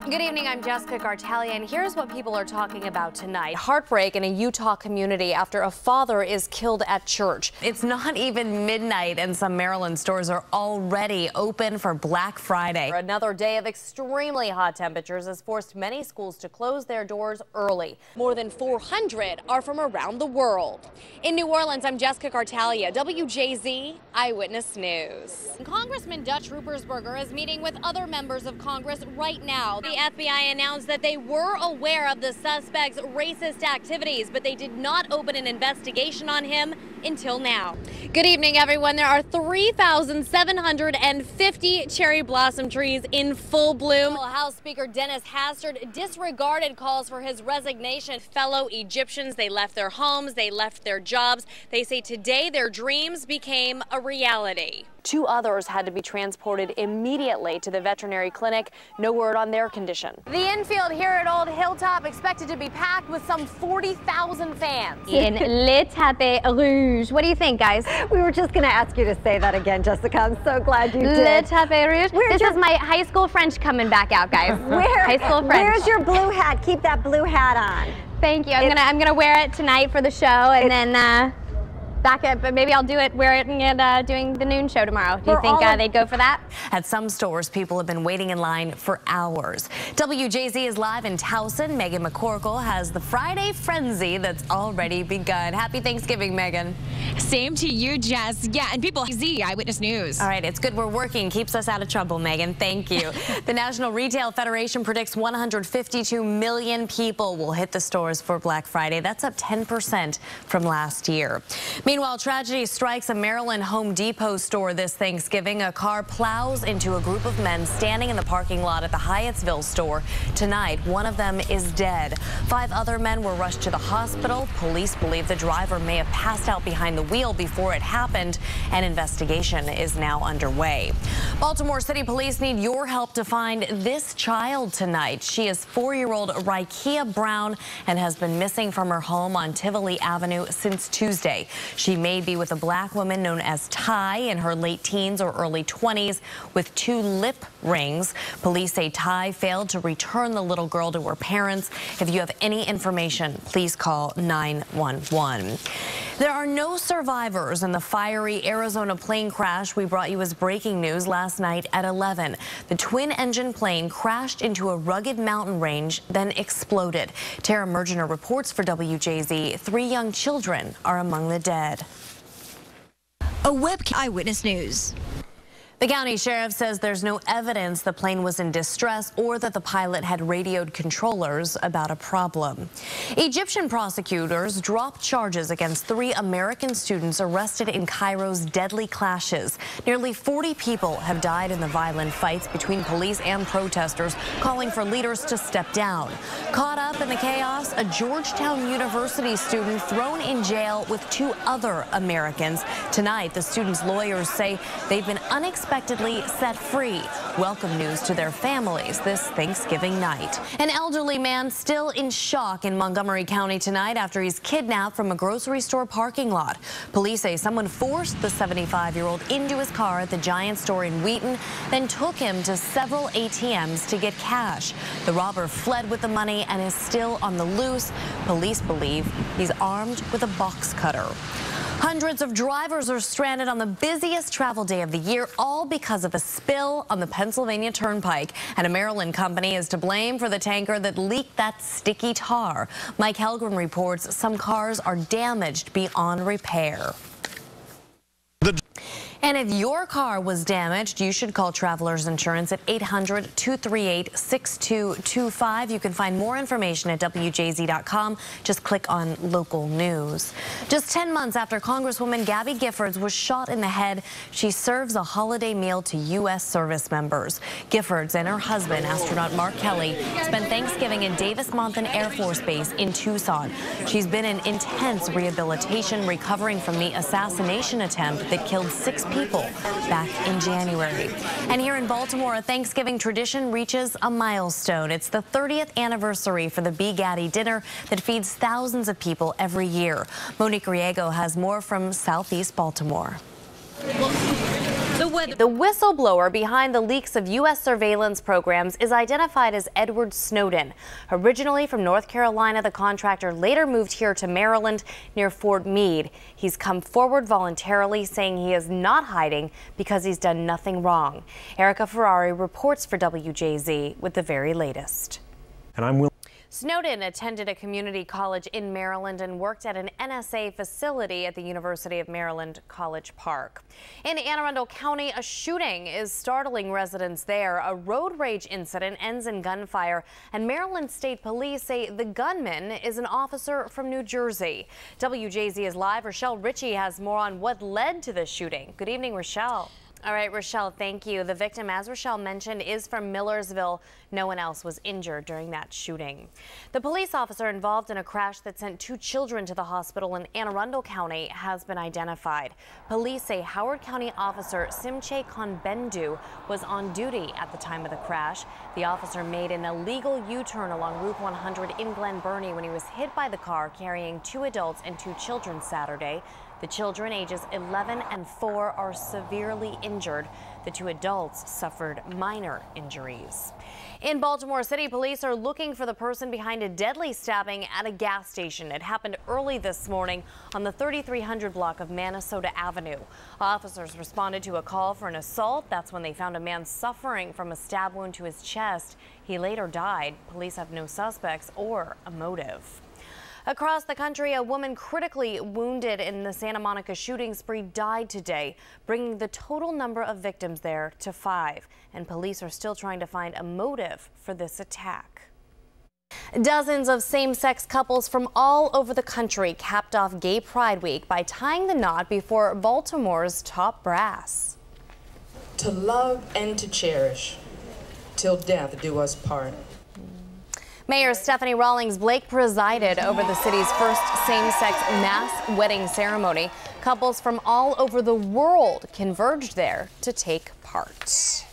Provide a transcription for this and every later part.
Good evening, I'm Jessica Kartalija, and here's what people are talking about tonight. Heartbreak in a Utah community after a father is killed at church. It's not even midnight, and some Maryland stores are already open for Black Friday. Another day of extremely hot temperatures has forced many schools to close their doors early. More than 400 are from around the world. In New Orleans, I'm Jessica Kartalija, WJZ Eyewitness News. Congressman Dutch Ruppersberger is meeting with other members of Congress right now. The FBI announced that they were aware of the suspect's racist activities, but they did not open an investigation on him until now. Good evening, everyone. There are 3,750 cherry blossom trees in full bloom. House Speaker Dennis Hastert disregarded calls for his resignation. Fellow Egyptians, they left their homes, they left their jobs. They say today their dreams became a reality. 2 others had to be transported immediately to the veterinary clinic. No word on their condition. The infield here at Old Hilltop expected to be packed with some 40,000 fans. In Le Tapis Rouge. What do you think, guys? We were just going to ask you to say that again, Jessica. I'm so glad you did. Le Tapis Rouge. This is my high school French coming back out, guys. High school French. Where's your blue hat? Keep that blue hat on. Thank you. I'm gonna wear it tonight for the show, and then back up, but maybe I'll wear it and doing the noon show tomorrow. Do you think they'd go for that? At some stores, people have been waiting in line for hours. WJZ is live in Towson. Megan McCorkle has the Friday frenzy that's already begun. Happy Thanksgiving, Megan. Same to you, Jess. Yeah, and people, Z Eyewitness News. All right, it's good we're working. Keeps us out of trouble, Megan. Thank you. The National Retail Federation predicts 152 million people will hit the stores for Black Friday. That's up 10% from last year. Meanwhile, tragedy strikes a Maryland Home Depot store this Thanksgiving. A car plows into a group of men standing in the parking lot at the Hyattsville store. Tonight, one of them is dead. 5 other men were rushed to the hospital. Police believe the driver may have passed out behind the wheel before it happened. An investigation is now underway. Baltimore City Police need your help to find this child tonight. She is 4-year-old Rykia Brown and has been missing from her home on Tivoli Avenue since Tuesday. She may be with a black woman known as Ty in her late teens or early 20s with 2 lip rings. Police say Ty failed to return the little girl to her parents. If you have any information, please call 911. There are no survivors in the fiery Arizona plane crash we brought you as breaking news last night at 11. The twin-engine plane crashed into a rugged mountain range, then exploded. Tara Mergener reports for WJZ. 3 young children are among the dead. A webcam Eyewitness News. The county sheriff says there's no evidence the plane was in distress or that the pilot had radioed controllers about a problem. Egyptian prosecutors dropped charges against 3 American students arrested in Cairo's deadly clashes. Nearly 40 people have died in the violent fights between police and protesters, calling for leaders to step down. Caught up in the chaos, a Georgetown University student thrown in jail with 2 other Americans. Tonight, the students' lawyers say they've been unexpectedly set free. Welcome news to their families this Thanksgiving night. An elderly man still in shock in Montgomery County tonight after he's kidnapped from a grocery store parking lot. Police say someone forced the 75-year-old into his car at the Giant store in Wheaton, then took him to several ATMs to get cash. The robber fled with the money and is still on the loose. Police believe he's armed with a box cutter. Hundreds of drivers are stranded on the busiest travel day of the year, all because of a spill on the Pennsylvania Turnpike. And a Maryland company is to blame for the tanker that leaked that sticky tar. Mike Helgren reports some cars are damaged beyond repair. And if your car was damaged, you should call Travelers Insurance at 800-238-6225. You can find more information at WJZ.com. Just click on local news. Just 10 months after Congresswoman Gabby Giffords was shot in the head, she serves a holiday meal to U.S. service members. Giffords and her husband, astronaut Mark Kelly, spent Thanksgiving at Davis-Monthan Air Force Base in Tucson. She's been in intense rehabilitation, recovering from the assassination attempt that killed 6 people back in January. And here in Baltimore, a Thanksgiving tradition reaches a milestone. It's the 30th anniversary for the Be Gaddy dinner that feeds thousands of people every year. Monique Riego has more from Southeast Baltimore. The whistleblower behind the leaks of U.S. surveillance programs is identified as Edward Snowden. Originally from North Carolina, the contractor later moved here to Maryland near Fort Meade. He's come forward voluntarily, saying he is not hiding because he's done nothing wrong. Erica Ferrari reports for WJZ with the very latest. And I'm willing. Snowden attended a community college in Maryland and worked at an NSA facility at the University of Maryland College Park. In Anne Arundel County, a shooting is startling residents there. A road rage incident ends in gunfire, and Maryland State Police say the gunman is an officer from New Jersey. WJZ is live. Rochelle Ritchie has more on what led to the shooting. Good evening, Rochelle. All right, Rochelle, thank you. The victim, as Rochelle mentioned, is from Millersville. No one else was injured during that shooting. The police officer involved in a crash that sent 2 children to the hospital in Anne Arundel County has been identified. Police say Howard County officer Simche Konbendu was on duty at the time of the crash. The officer made an illegal U-turn along Route 100 in Glen Burnie when he was hit by the car carrying 2 adults and 2 children Saturday. The children, ages 11 and 4, are severely injured. The 2 adults suffered minor injuries. In Baltimore City, police are looking for the person behind a deadly stabbing at a gas station. It happened early this morning on the 3300 block of Minnesota Avenue. Officers responded to a call for an assault. That's when they found a man suffering from a stab wound to his chest. He later died. Police have no suspects or a motive. Across the country, a woman critically wounded in the Santa Monica shooting spree died today, bringing the total number of victims there to 5. And police are still trying to find a motive for this attack. Dozens of same-sex couples from all over the country capped off Gay Pride Week by tying the knot before Baltimore's top brass. To love and to cherish, till death do us part. Mayor Stephanie Rawlings Blake presided over the city's first same-sex mass wedding ceremony. Couples from all over the world converged there to take part.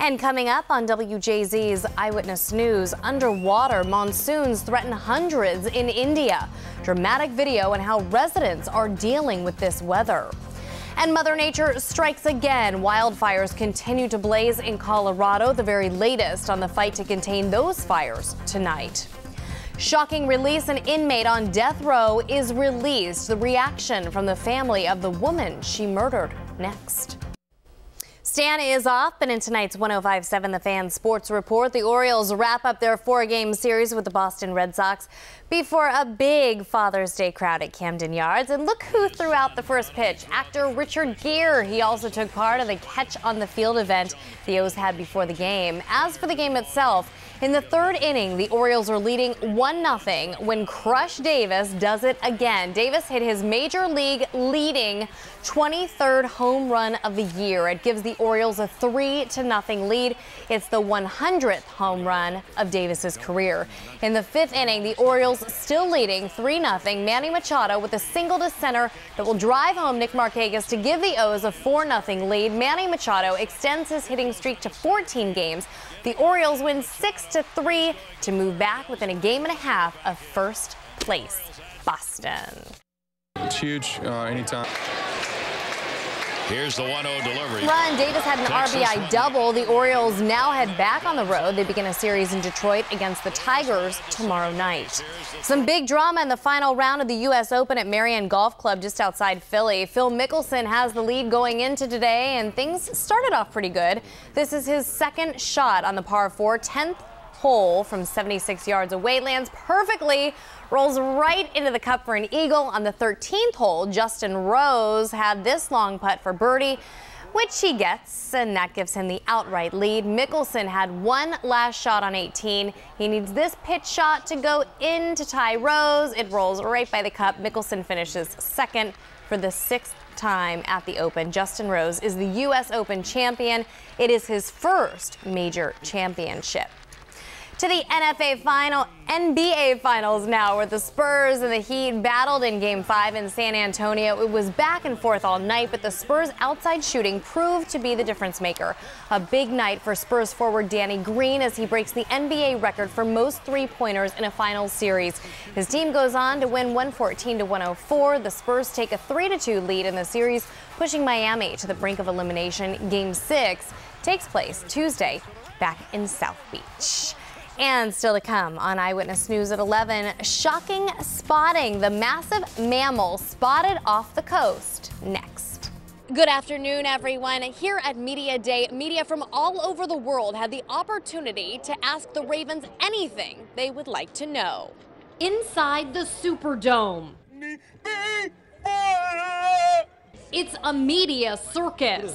And coming up on WJZ's Eyewitness News, underwater monsoons threaten hundreds in India. Dramatic video on how residents are dealing with this weather. And Mother Nature strikes again. Wildfires continue to blaze in Colorado. The very latest on the fight to contain those fires tonight. Shocking release: an inmate on death row is released. The reaction from the family of the woman she murdered. Next. Stan is off, and in tonight's 105.7 The Fan Sports Report, the Orioles wrap up their 4-game series with the Boston Red Sox before a big Father's Day crowd at Camden Yards. And look who threw out the first pitch. Actor Richard Gere. He also took part of the Catch on the Field event the O's had before the game. As for the game itself, in the 3rd inning, the Orioles are leading 1-0 when Crush Davis does it again. Davis hit his major league leading 23rd home run of the year. It gives the Orioles a 3-0 lead. It's the 100th home run of Davis's career. In the 5th inning, the Orioles still leading 3-0. Manny Machado with a single to center that will drive home Nick Markakis to give the O's a 4-0 lead. Manny Machado extends his hitting streak to 14 games. The Orioles win 6-3 to move back within a game and a half of first place, Boston. It's huge anytime. Here's the 1-0 delivery. Run. Davis had an RBI double. The Orioles now head back on the road. They begin a series in Detroit against the Tigers tomorrow night. Some big drama in the final round of the U.S. Open at Marion Golf Club just outside Philly. Phil Mickelson has the lead going into today, and things started off pretty good. This is his 2nd shot on the par 4, 10th hole from 76 yards away. Lands perfectly. Rolls right into the cup for an eagle. On the 13th hole, Justin Rose had this long putt for birdie, which he gets, and that gives him the outright lead. Mickelson had one last shot on 18. He needs this pitch shot to go in to tie Rose. It rolls right by the cup. Mickelson finishes 2nd for the 6th time at the Open. Justin Rose is the U.S. Open champion. It is his first major championship. To the NBA Finals now, where the Spurs and the Heat battled in Game 5 in San Antonio. It was back and forth all night, but the Spurs' outside shooting proved to be the difference maker. A big night for Spurs forward Danny Green as he breaks the NBA record for most three-pointers in a finals series. His team goes on to win 114-104. The Spurs take a 3-2 lead in the series, pushing Miami to the brink of elimination. Game 6 takes place Tuesday back in South Beach. And still to come on Eyewitness News at 11, shocking spotting. The massive mammal spotted off the coast. Next. Good afternoon, everyone. Here at Media Day, media from all over the world had the opportunity to ask the Ravens anything they would like to know. Inside the Superdome, it's a media circus.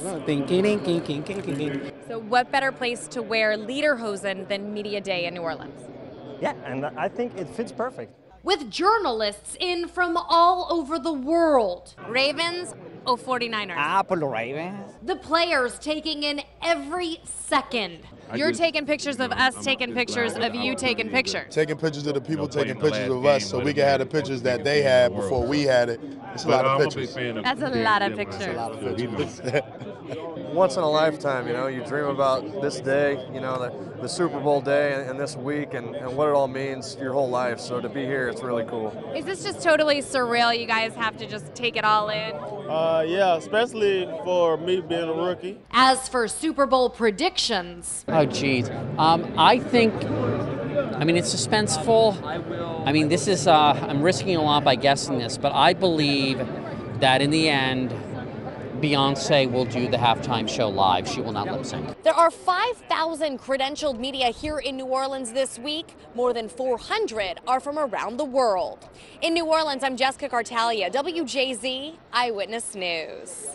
So what better place to wear lederhosen than Media Day in New Orleans? Yeah, and I think it fits perfect. With journalists in from all over the world. Ravens or 49ers? Por los Ravens. The players taking in every second. You're taking pictures of us taking pictures of you taking pictures. Taking pictures of the people taking pictures of us so we can have the pictures that they had before we had it. It's a lot of pictures. That's a lot of pictures. Once in a lifetime, you know, you dream about this day, you know, the Super Bowl day and this week and what it all means your whole life. So to be here, it's really cool. Is this just totally surreal? You guys have to just take it all in? Yeah, especially for me being a rookie. As for Super Bowl predictions. Oh, geez. I think, it's suspenseful. This is, I'm risking a lot by guessing this, but I believe that in the end, Beyonce will do the halftime show live. She will not lip sync. There are 5,000 credentialed media here in New Orleans this week. More than 400 are from around the world. In New Orleans, I'm Jessica Kartalija, WJZ Eyewitness News.